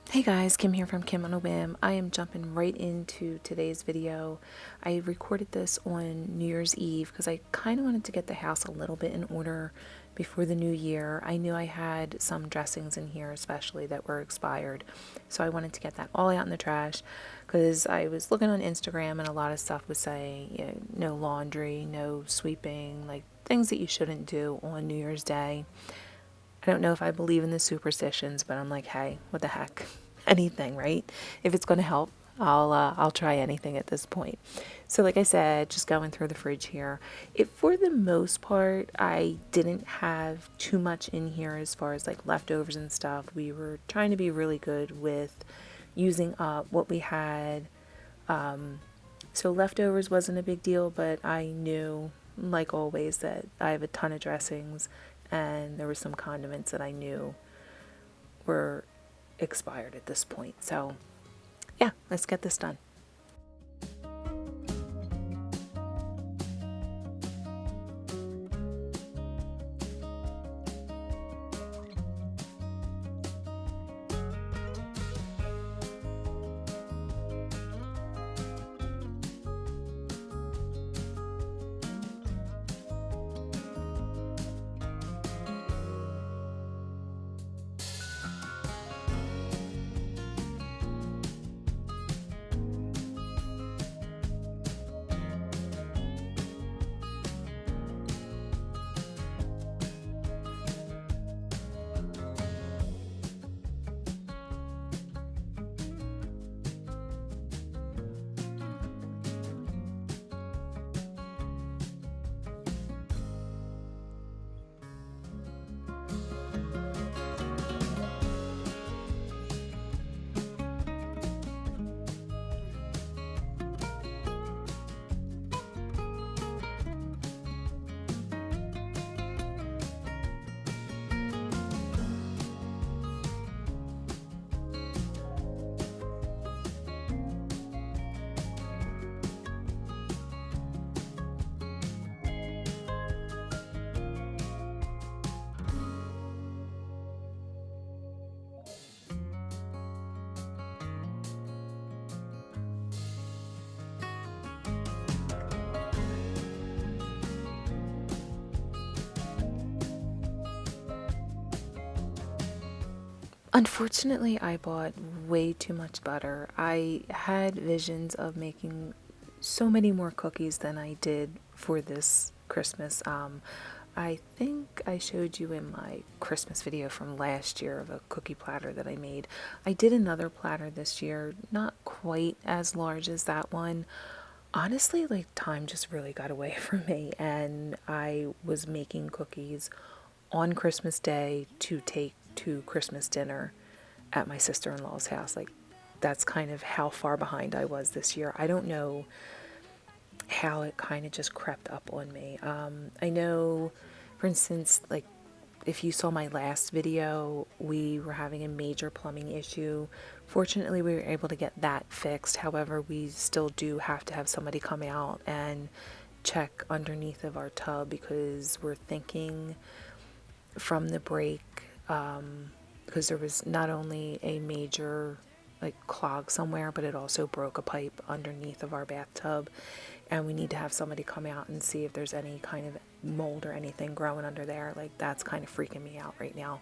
Hey guys, Kim here from Kim on a Whim. I am jumping right into today's video. I recorded this on New Year's Eve because I kind of wanted to get the house a little bit in order before the new year. I knew I had some dressings in here especially that were expired, so I wanted to get that all out in the trash because I was looking on Instagram and a lot of stuff was saying, you know, no laundry, no sweeping, like things that you shouldn't do on New Year's Day. I don't know if I believe in the superstitions, but I'm like, hey, what the heck? Anything, right? If it's going to help, I'll try anything at this point. So, like I said, just going through the fridge here. It for the most part, I didn't have too much in here as far as like leftovers and stuff. We were trying to be really good with using up what we had. So leftovers wasn't a big deal, but I knew, like always, that I have a ton of dressings and there were some condiments that I knew were expired at this point. So yeah, let's get this done. Unfortunately, I bought way too much butter. I had visions of making so many more cookies than I did for this Christmas. I think I showed you in my Christmas video from last year of a cookie platter that I made. I did another platter this year, not quite as large as that one. Honestly, like time just really got away from me, and I was making cookies on Christmas Day to take to Christmas dinner at my sister-in-law's house. Like, that's kind of how far behind I was this year. I don't know how it kind of just crept up on me. I know, for instance, like if you saw my last video, we were having a major plumbing issue. Fortunately, we were able to get that fixed. However, we still do have to have somebody come out and check underneath of our tub because we're thinking from the break, because there was not only a major like clog somewhere, but it also broke a pipe underneath of our bathtub, and we need to have somebody come out and see if there's any kind of mold or anything growing under there. Like, that's kind of freaking me out right now.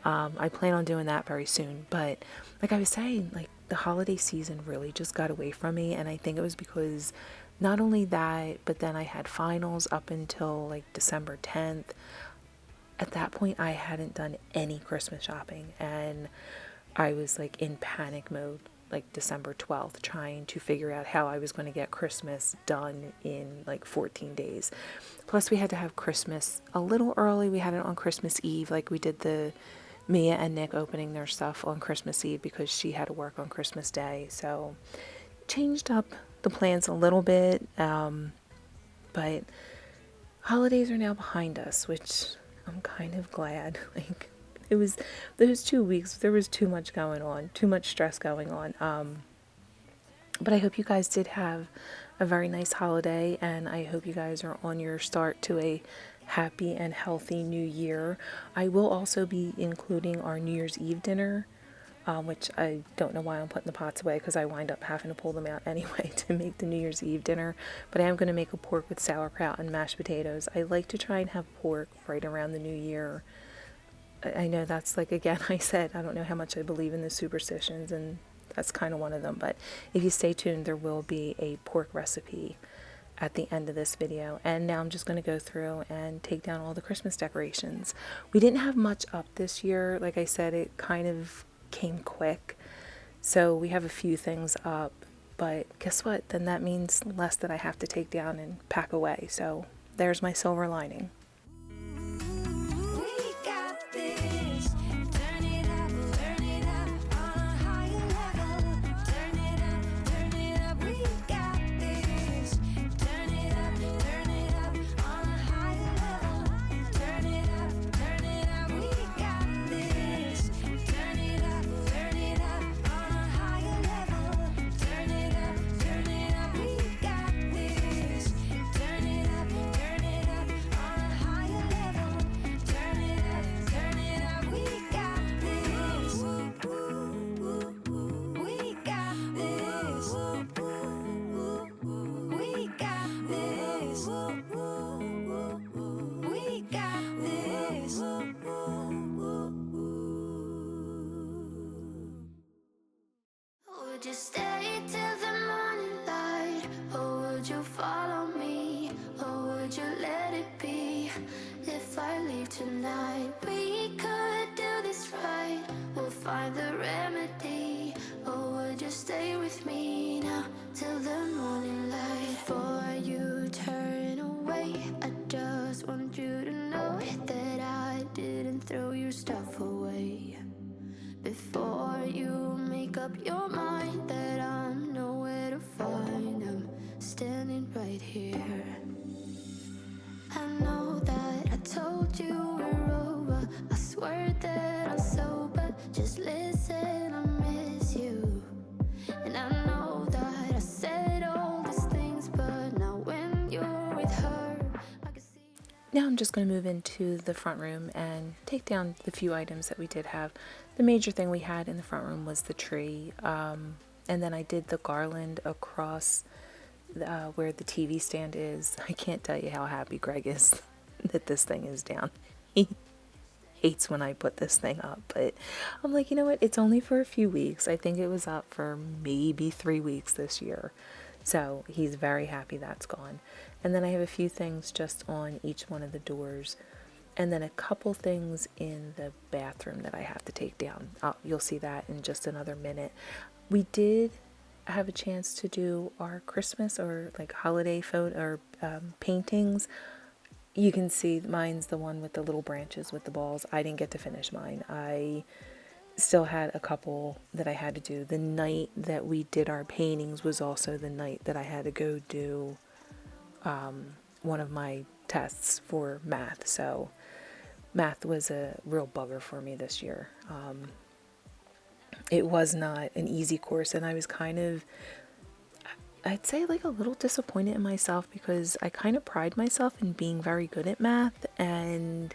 I plan on doing that very soon, but like I was saying, like the holiday season really just got away from me, and I think it was because not only that, but then I had finals up until like December 10th. At that point, I hadn't done any Christmas shopping, and I was like in panic mode like December 12th, trying to figure out how I was going to get Christmas done in like 14 days. Plus, we had to have Christmas a little early. We had it on Christmas Eve, like we did the Mia and Nick opening their stuff on Christmas Eve because she had to work on Christmas Day. So, changed up the plans a little bit, but holidays are now behind us, which I'm kind of glad. Like, it was those 2 weeks, there was too much going on, too much stress going on. But I hope you guys did have a very nice holiday, and I hope you guys are on your start to a happy and healthy new year. I will also be including our New Year's Eve dinner which I don't know why I'm putting the pots away because I wind up having to pull them out anyway to make the New Year's Eve dinner. But I am going to make a pork with sauerkraut and mashed potatoes. I like to try and have pork right around the New Year. I know that's like, again, I said, I don't know how much I believe in the superstitions, and that's kind of one of them. But if you stay tuned, there will be a pork recipe at the end of this video. And now I'm just going to go through and take down all the Christmas decorations. We didn't have much up this year. Like I said, it kind of came quick. So we have a few things up. But guess what? Then that means less that I have to take down and pack away. So there's my silver lining. Would you stay till the morning light, or would you follow me, or would you let it be? If I leave tonight, we could do this right. We'll find the remedy, or would you stay with me now till the morning light? Before you turn away, I just want you to know that I didn't throw your stuff away. Before you make up your mind that I'm nowhere to find, I'm standing right here. I know that I told you we're over, I swear that I'm sober, just listen, I miss you. And I know that I said all these things, but now when you're with her, I can see. Now I'm just going to move into the front room and take down the few items that we did have. The major thing we had in the front room was the tree, and then I did the garland across where the TV stand is. I can't tell you how happy Greg is that this thing is down. He hates when I put this thing up, but I'm like, you know what? It's only for a few weeks. I think it was up for maybe 3 weeks this year. So he's very happy that's gone. And then I have a few things just on each one of the doors. And then a couple things in the bathroom that I have to take down. You'll see that in just another minute. We did have a chance to do our Christmas or like holiday photo or paintings. You can see mine's the one with the little branches with the balls. I didn't get to finish mine. I still had a couple that I had to do. The night that we did our paintings was also the night that I had to go do one of my tests for math. So math was a real bugger for me this year. It was not an easy course, and I was kind of, I'd say like a little disappointed in myself because I kind of pride myself in being very good at math, and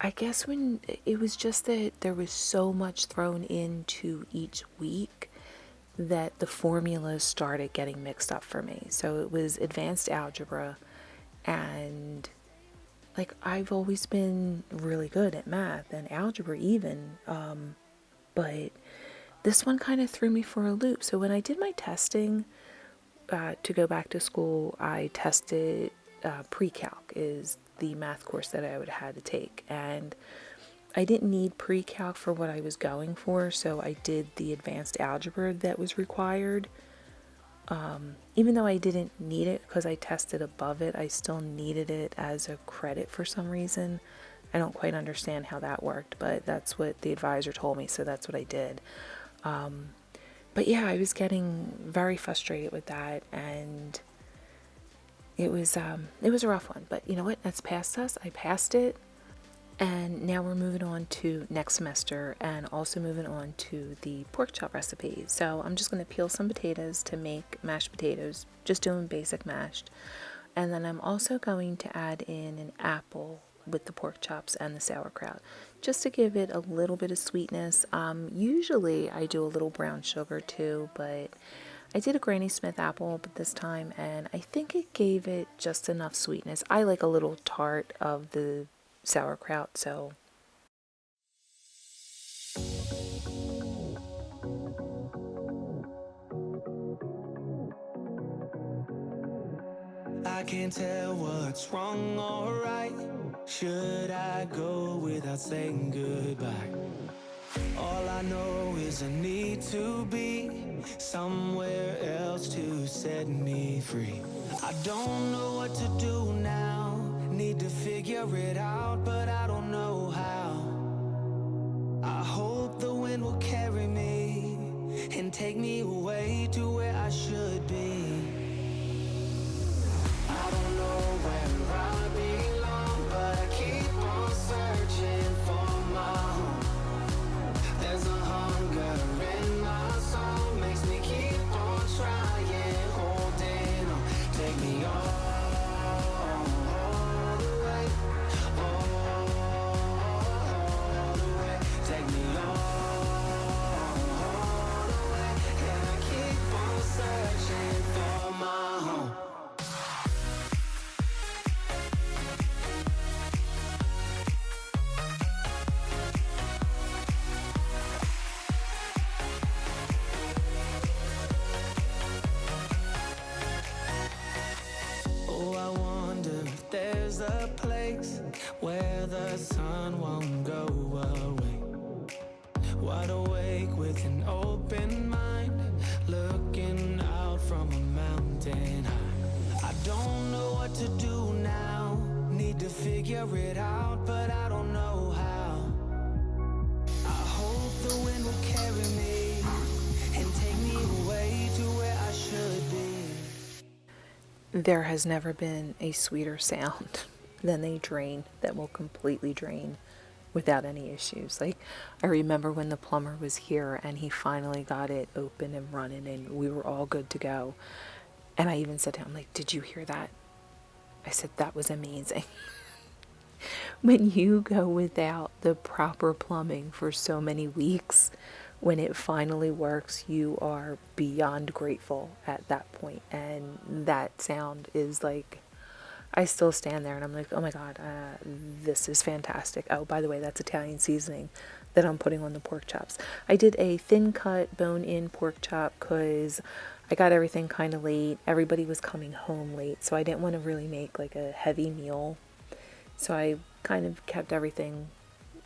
I guess when it was just that there was so much thrown into each week that the formulas started getting mixed up for me. So it was advanced algebra, and like I've always been really good at math and algebra even, but this one kind of threw me for a loop. So when I did my testing to go back to school, I tested pre-calc is the math course that I would have had to take, and I didn't need pre-calc for what I was going for, so I did the advanced algebra that was required. Even though I didn't need it because I tested above it, I still needed it as a credit for some reason. I don't quite understand how that worked, but that's what the advisor told me, so that's what I did. But yeah, I was getting very frustrated with that, and it was a rough one. But you know what? That's past us. I passed it. And now we're moving on to next semester and also moving on to the pork chop recipe. So I'm just going to peel some potatoes to make mashed potatoes, just doing basic mashed. And then I'm also going to add in an apple with the pork chops and the sauerkraut, just to give it a little bit of sweetness. Usually I do a little brown sugar too, but I did a Granny Smith apple but this time, and I think it gave it just enough sweetness. I like a little tart of the sauerkraut, so I can't tell what's wrong or right. Should I go without saying goodbye? All I know is I need to be somewhere else to set me free. I don't know what to do now. Need to figure it out, but I don't know how. I hope the wind will carry me and take me away to where I should be. I don't know where I belong, but I keep on searching for my home. There's a hunger in my soul, makes me keep on trying, holding on. Take me all the way, all the way. Take me all the way, and I keep on searching for my home. Oh, I wonder if there's a place where the sun won't go away. Wide awake with an open mind, looking out from a mountain high. I don't know what to do now, need to figure it out, but I don't know how. I hope the wind will carry me and take me away to where I should be. there has never been a sweeter sound than a drain that will completely drain without any issues. Like, I remember when the plumber was here and he finally got it open and running and we were all good to go. And I even said to him, like, did you hear that? I said, that was amazing. When you go without the proper plumbing for so many weeks, when it finally works, you are beyond grateful at that point. And that sound is like, I still stand there and I'm like, oh my God, this is fantastic. Oh, by the way, that's Italian seasoning that I'm putting on the pork chops. I did a thin cut bone-in pork chop because I got everything kind of late. Everybody was coming home late, so I didn't want to really make like a heavy meal. So I kind of kept everything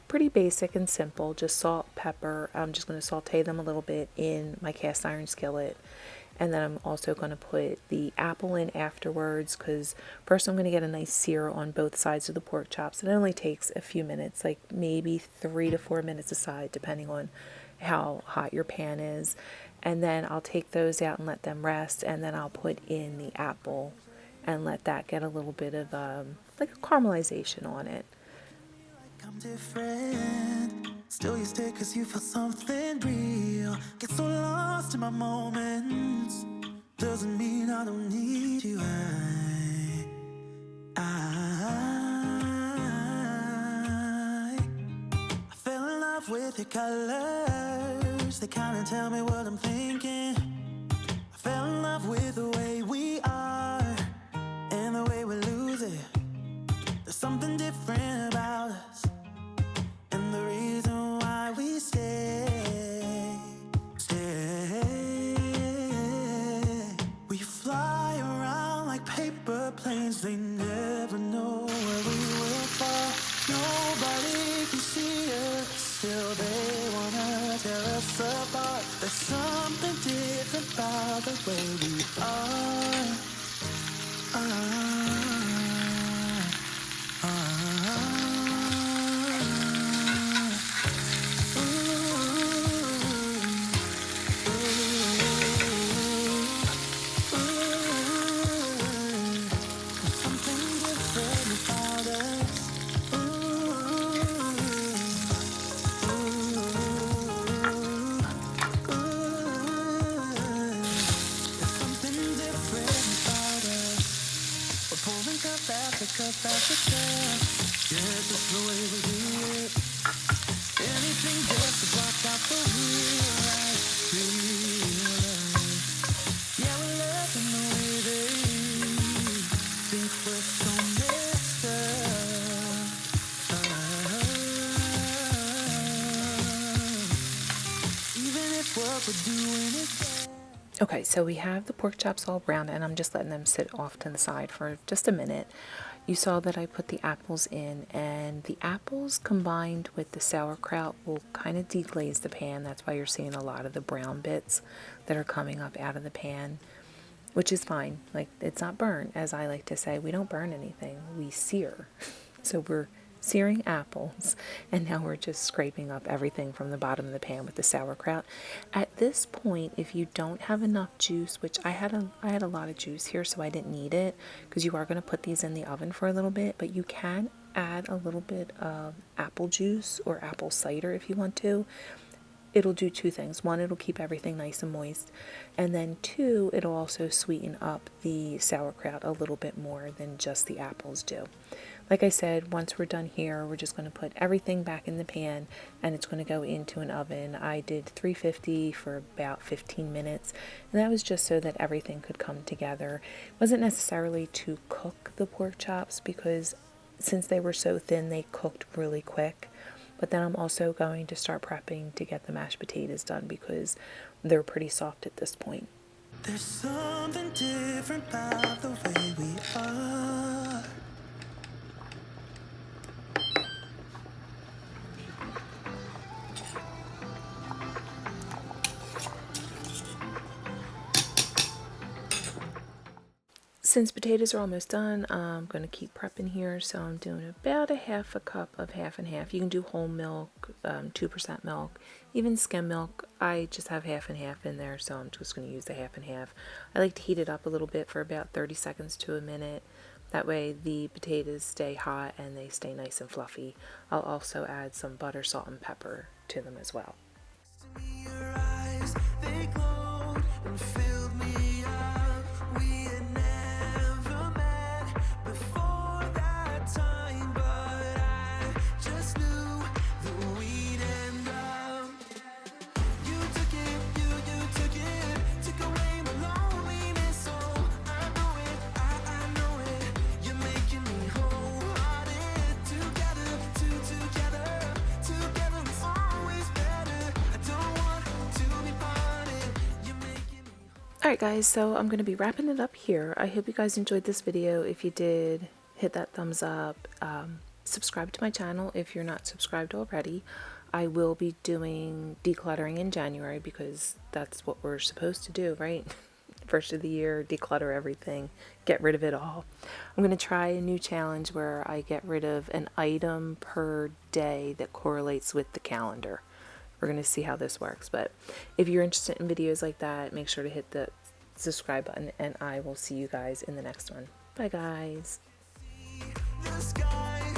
pretty basic and simple, just salt, pepper. I'm just going to saute them a little bit in my cast iron skillet. And then I'm also going to put the apple in afterwards because first I'm going to get a nice sear on both sides of the pork chops. And it only takes a few minutes, like maybe 3 to 4 minutes aside, depending on how hot your pan is. And then I'll take those out and let them rest. And then I'll put in the apple and let that get a little bit of like a caramelization on it. I'm different. Still you stay cause you feel something real. Get so lost in my moments. Doesn't mean I don't need you. I fell in love with your colors. They kinda tell me what I'm thinking. I fell in love with the way we are and the way we lose it. There's something different about us, and the reason why we stay. We fly around like paper planes. They never know where we will fall. Nobody can see us, still they wanna tear us apart. There's something different about the way we are. overdo it. Anything just to block out the real life, real life. Yeah, we're loving the way they think we're so messed up. Even if what we're doing is bad. Okay, so we have the pork chops all brown and I'm just letting them sit off to the side for just a minute. You saw that I put the apples in, and the apples combined with the sauerkraut will kind of deglaze the pan. That's why you're seeing a lot of the brown bits that are coming up out of the pan, which is fine. Like, it's not burnt, as I like to say. We don't burn anything, we sear. So we're searing apples, and now we're just scraping up everything from the bottom of the pan with the sauerkraut. At this point, if you don't have enough juice, which I had a lot of juice here, so I didn't need it, because you are going to put these in the oven for a little bit, but you can add a little bit of apple juice or apple cider if you want to. It'll do two things. One, it'll keep everything nice and moist, and then two, it'll also sweeten up the sauerkraut a little bit more than just the apples do. Like I said, once we're done here, we're just going to put everything back in the pan, and it's going to go into an oven. I did 350 for about 15 minutes, and that was just so that everything could come together. It wasn't necessarily to cook the pork chops, because since they were so thin, they cooked really quick. But then I'm also going to start prepping to get the mashed potatoes done, because they're pretty soft at this point. There's something different about the way we are. Since potatoes are almost done, I'm going to keep prepping here. So I'm doing about a half a cup of half and half. You can do whole milk, 2% milk, even skim milk. I just have half and half in there, so I'm just going to use the half and half. I like to heat it up a little bit for about 30 seconds to a minute. That way the potatoes stay hot and they stay nice and fluffy. I'll also add some butter, salt, and pepper to them as well. Your eyes, they glowed and filled me up. We had never met before that time, but I just knew that we'd end up. You took it, took away my loneliness. So I know it, I know it. You're making me wholehearted. Together is always better. I don't want to be parted. You're making me. Alright guys, so I'm going to be wrapping it up here. I hope you guys enjoyed this video. If you did, hit that thumbs up. Subscribe to my channel if you're not subscribed already. I will be doing decluttering in January, because that's what we're supposed to do, right? First of the year, declutter everything, get rid of it all. I'm going to try a new challenge where I get rid of an item per day that correlates with the calendar. We're going to see how this works, but if you're interested in videos like that, make sure to hit the subscribe button, and I will see you guys in the next one. Bye guys. The sky